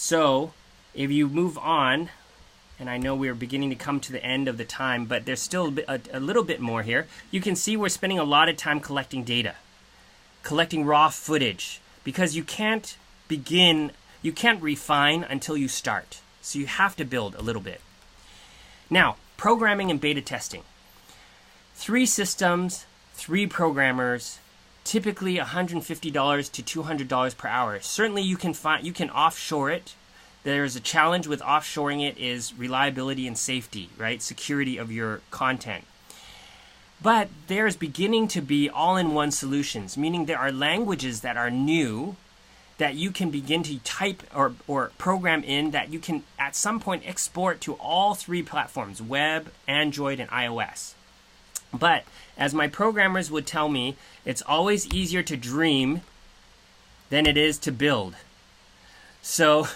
So if you move on, and I know we're beginning to come to the end of the time, but there's still a little bit more here. You can see we're spending a lot of time collecting data, collecting raw footage, because you can't refine until you start. So you have to build a little bit. Now, programming and beta testing. 3 systems, 3 programmers, typically $150 to $200 per hour. Certainly you can offshore it. There's a challenge with offshoring it is reliability and safety, right? Security of your content. But there's beginning to be all-in-one solutions, meaning there are languages that are new that you can begin to type or program in that you can at some point export to all 3 platforms, web, Android, and iOS. But as my programmers would tell me, it's always easier to dream than it is to build. So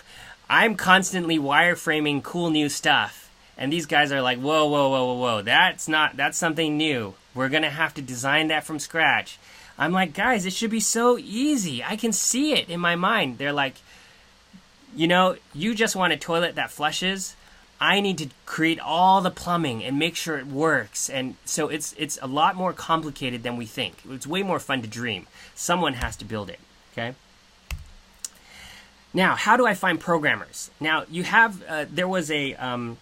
I'm constantly wireframing cool new stuff. And these guys are like, whoa, whoa, whoa, whoa, whoa. That's something new. We're going to have to design that from scratch. I'm like, guys, it should be so easy. I can see it in my mind. They're like, you just want a toilet that flushes. I need to create all the plumbing and make sure it works. And so it's a lot more complicated than we think. It's way more fun to dream. Someone has to build it, okay? Now, how do I find programmers? Now, you have, there was an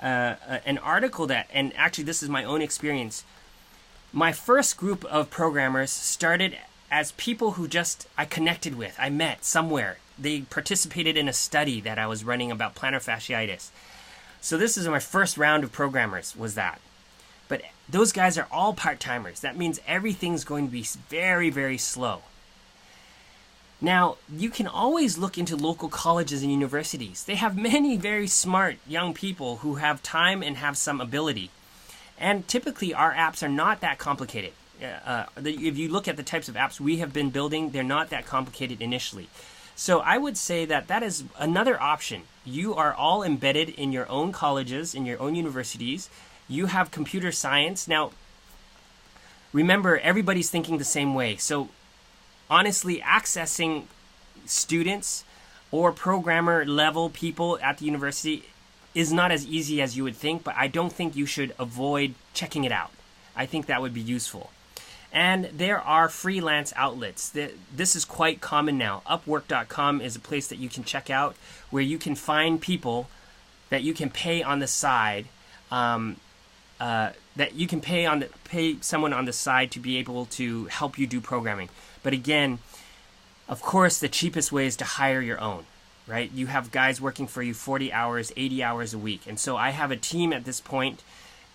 article that, and actually this is my own experience. My first group of programmers started as people who I connected with. I met somewhere. They participated in a study that I was running about plantar fasciitis. So this is my first round of programmers, was that. But those guys are all part-timers. That means everything's going to be very, very slow. Now, you can always look into local colleges and universities. They have many very smart young people who have time and have some ability. And typically, our apps are not that complicated. If you look at the types of apps we have been building, they're not that complicated initially. So I would say that is another option. You are all embedded in your own colleges, in your own universities. You have computer science. Now, remember, everybody's thinking the same way. So honestly, accessing students or programmer level people at the university is not as easy as you would think, but I don't think you should avoid checking it out. I think that would be useful. And there are freelance outlets. This is quite common now. Upwork.com is a place that you can check out where you can find people that you can pay on the side, that you can pay someone on the side to be able to help you do programming. But again, of course, the cheapest way is to hire your own, right? You have guys working for you 40 hours, 80 hours a week. And so I have a team at this point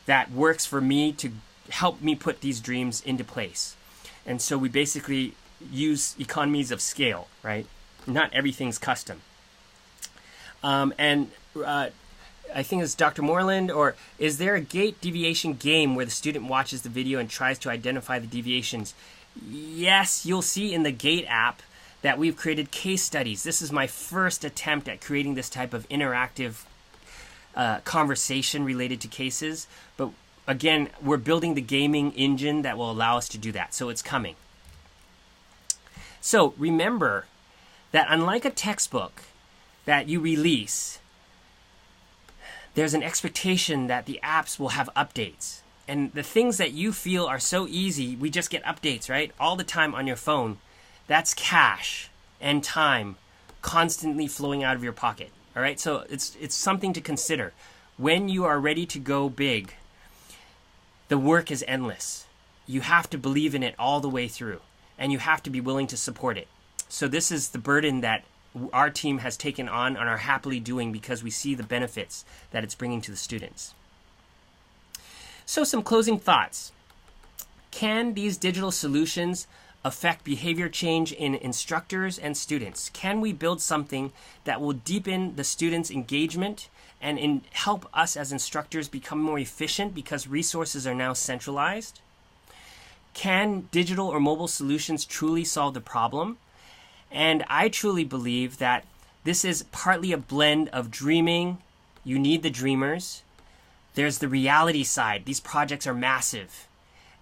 that works for me to help me put these dreams into place. And so we basically use economies of scale, right? Not everything's custom. I think it's Dr. Moreland, or is there a gate deviation game where the student watches the video and tries to identify the deviations? Yes, you'll see in the Gate app that we've created case studies. This is my first attempt at creating this type of interactive conversation related to cases. But again, we're building the gaming engine that will allow us to do that. So it's coming. So remember that unlike a textbook that you release, there's an expectation that the apps will have updates. And the things that you feel are so easy, we just get updates, right? All the time on your phone. That's cash and time constantly flowing out of your pocket. All right? So it's something to consider. When you are ready to go big, the work is endless. You have to believe in it all the way through. And you have to be willing to support it. So this is the burden that our team has taken on and are happily doing because we see the benefits that it's bringing to the students. So some closing thoughts. Can these digital solutions affect behavior change in instructors and students? Can we build something that will deepen the students' engagement and help us as instructors become more efficient because resources are now centralized? Can digital or mobile solutions truly solve the problem? And I truly believe that this is partly a blend of dreaming. You need the dreamers. There's the reality side. These projects are massive.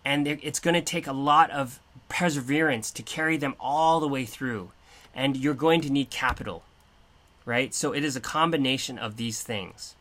And it's going to take a lot of perseverance to carry them all the way through. And you're going to need capital. right? So it is a combination of these things.